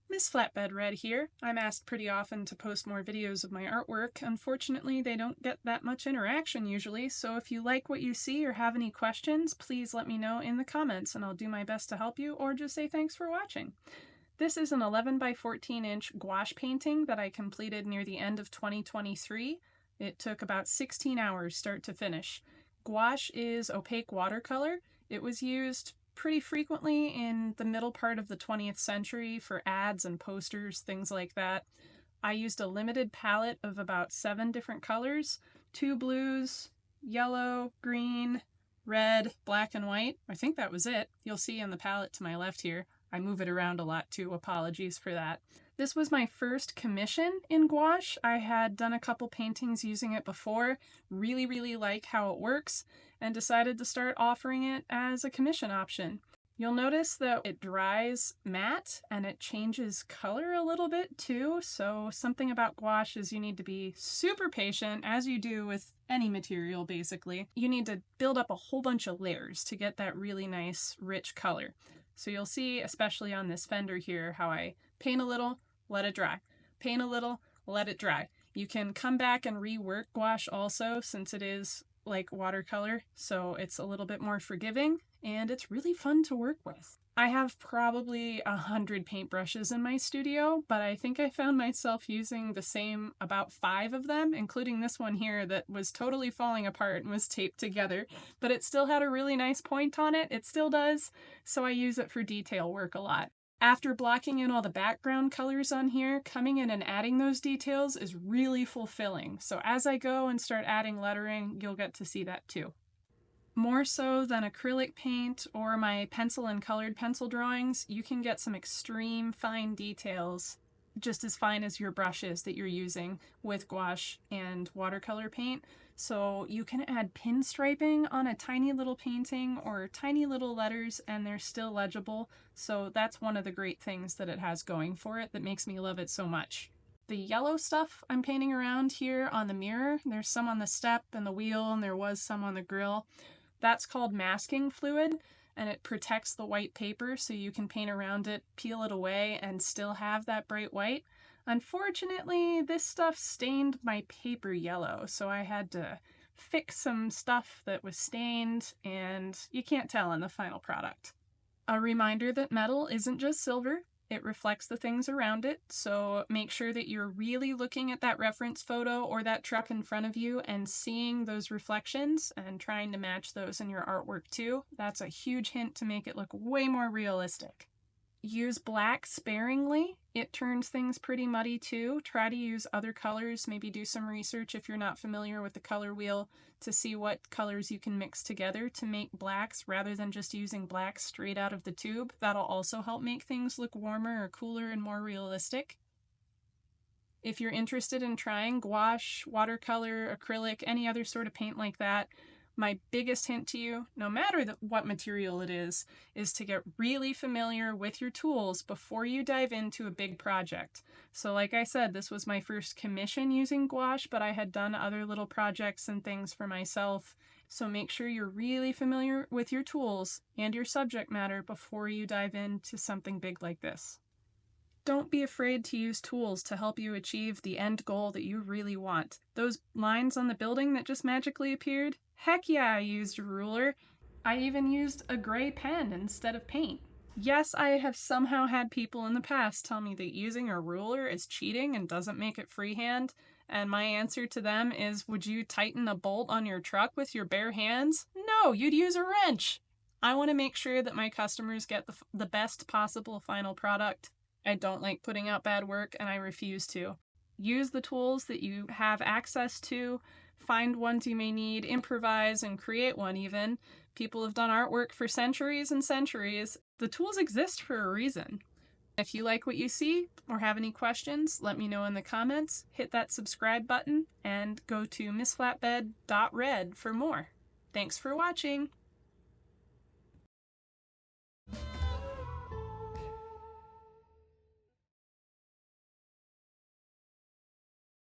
Miss Flatbed Red here. I'm asked pretty often to post more videos of my artwork. Unfortunately, they don't get that much interaction usually, so if you like what you see or have any questions, please let me know in the comments and I'll do my best to help you, or just say thanks for watching. This is an 11 by 14 inch gouache painting that I completed near the end of 2023. It took about 16 hours start to finish. Gouache is opaque watercolor. It was used pretty frequently in the middle part of the 20th century for ads and posters, things like that. I used a limited palette of about 7 different colors, 2 blues, yellow, green, red, black, and white. I think that was it. You'll see in the palette to my left here. I move it around a lot too, apologies for that. This was my first commission in gouache. I had done a couple paintings using it before, really like how it works, and decided to start offering it as a commission option. You'll notice that it dries matte and it changes color a little bit too, so something about gouache is you need to be super patient, as you do with any material basically. You need to build up a whole bunch of layers to get that really nice, rich color. So you'll see, especially on this fender here, how I paint a little, let it dry. Paint a little, let it dry. You can come back and rework gouache also, since it is like watercolor, so it's a little bit more forgiving, and it's really fun to work with. I have probably 100 paintbrushes in my studio, but I think I found myself using the same about 5 of them, including this one here that was totally falling apart and was taped together, but it still had a really nice point on it. It still does, so I use it for detail work a lot. After blocking in all the background colors on here, coming in and adding those details is really fulfilling. So as I go and start adding lettering, you'll get to see that too. More so than acrylic paint or my pencil and colored pencil drawings, you can get some extreme fine details, just as fine as your brushes that you're using with gouache and watercolor paint. So you can add pinstriping on a tiny little painting or tiny little letters and they're still legible. So that's one of the great things that it has going for it that makes me love it so much. The yellow stuff I'm painting around here on the mirror, there's some on the step and the wheel, and there was some on the grill. That's called masking fluid, and it protects the white paper so you can paint around it, peel it away, and still have that bright white. Unfortunately, this stuff stained my paper yellow, so I had to fix some stuff that was stained, and you can't tell in the final product. A reminder that metal isn't just silver. It reflects the things around it, so make sure that you're really looking at that reference photo or that truck in front of you and seeing those reflections and trying to match those in your artwork too. That's a huge hint to make it look way more realistic. Use black sparingly. It turns things pretty muddy too. Try to use other colors, maybe do some research if you're not familiar with the color wheel to see what colors you can mix together to make blacks rather than just using blacks straight out of the tube. That'll also help make things look warmer or cooler and more realistic. If you're interested in trying gouache, watercolor, acrylic, any other sort of paint like that, my biggest hint to you, no matter what material it is to get really familiar with your tools before you dive into a big project. So like I said, this was my first commission using gouache, but I had done other little projects and things for myself. So make sure you're really familiar with your tools and your subject matter before you dive into something big like this. Don't be afraid to use tools to help you achieve the end goal that you really want. Those lines on the building that just magically appeared? Heck yeah, I used a ruler. I even used a gray pen instead of paint. Yes, I have somehow had people in the past tell me that using a ruler is cheating and doesn't make it freehand, and my answer to them is, would you tighten a bolt on your truck with your bare hands? No, you'd use a wrench. I want to make sure that my customers get the best possible final product. I don't like putting out bad work, and I refuse to. Use the tools that you have access to, find ones you may need, improvise, and create one even. People have done artwork for centuries and centuries. The tools exist for a reason. If you like what you see or have any questions, let me know in the comments. Hit that subscribe button and go to missflatbed.red for more. Thanks for watching!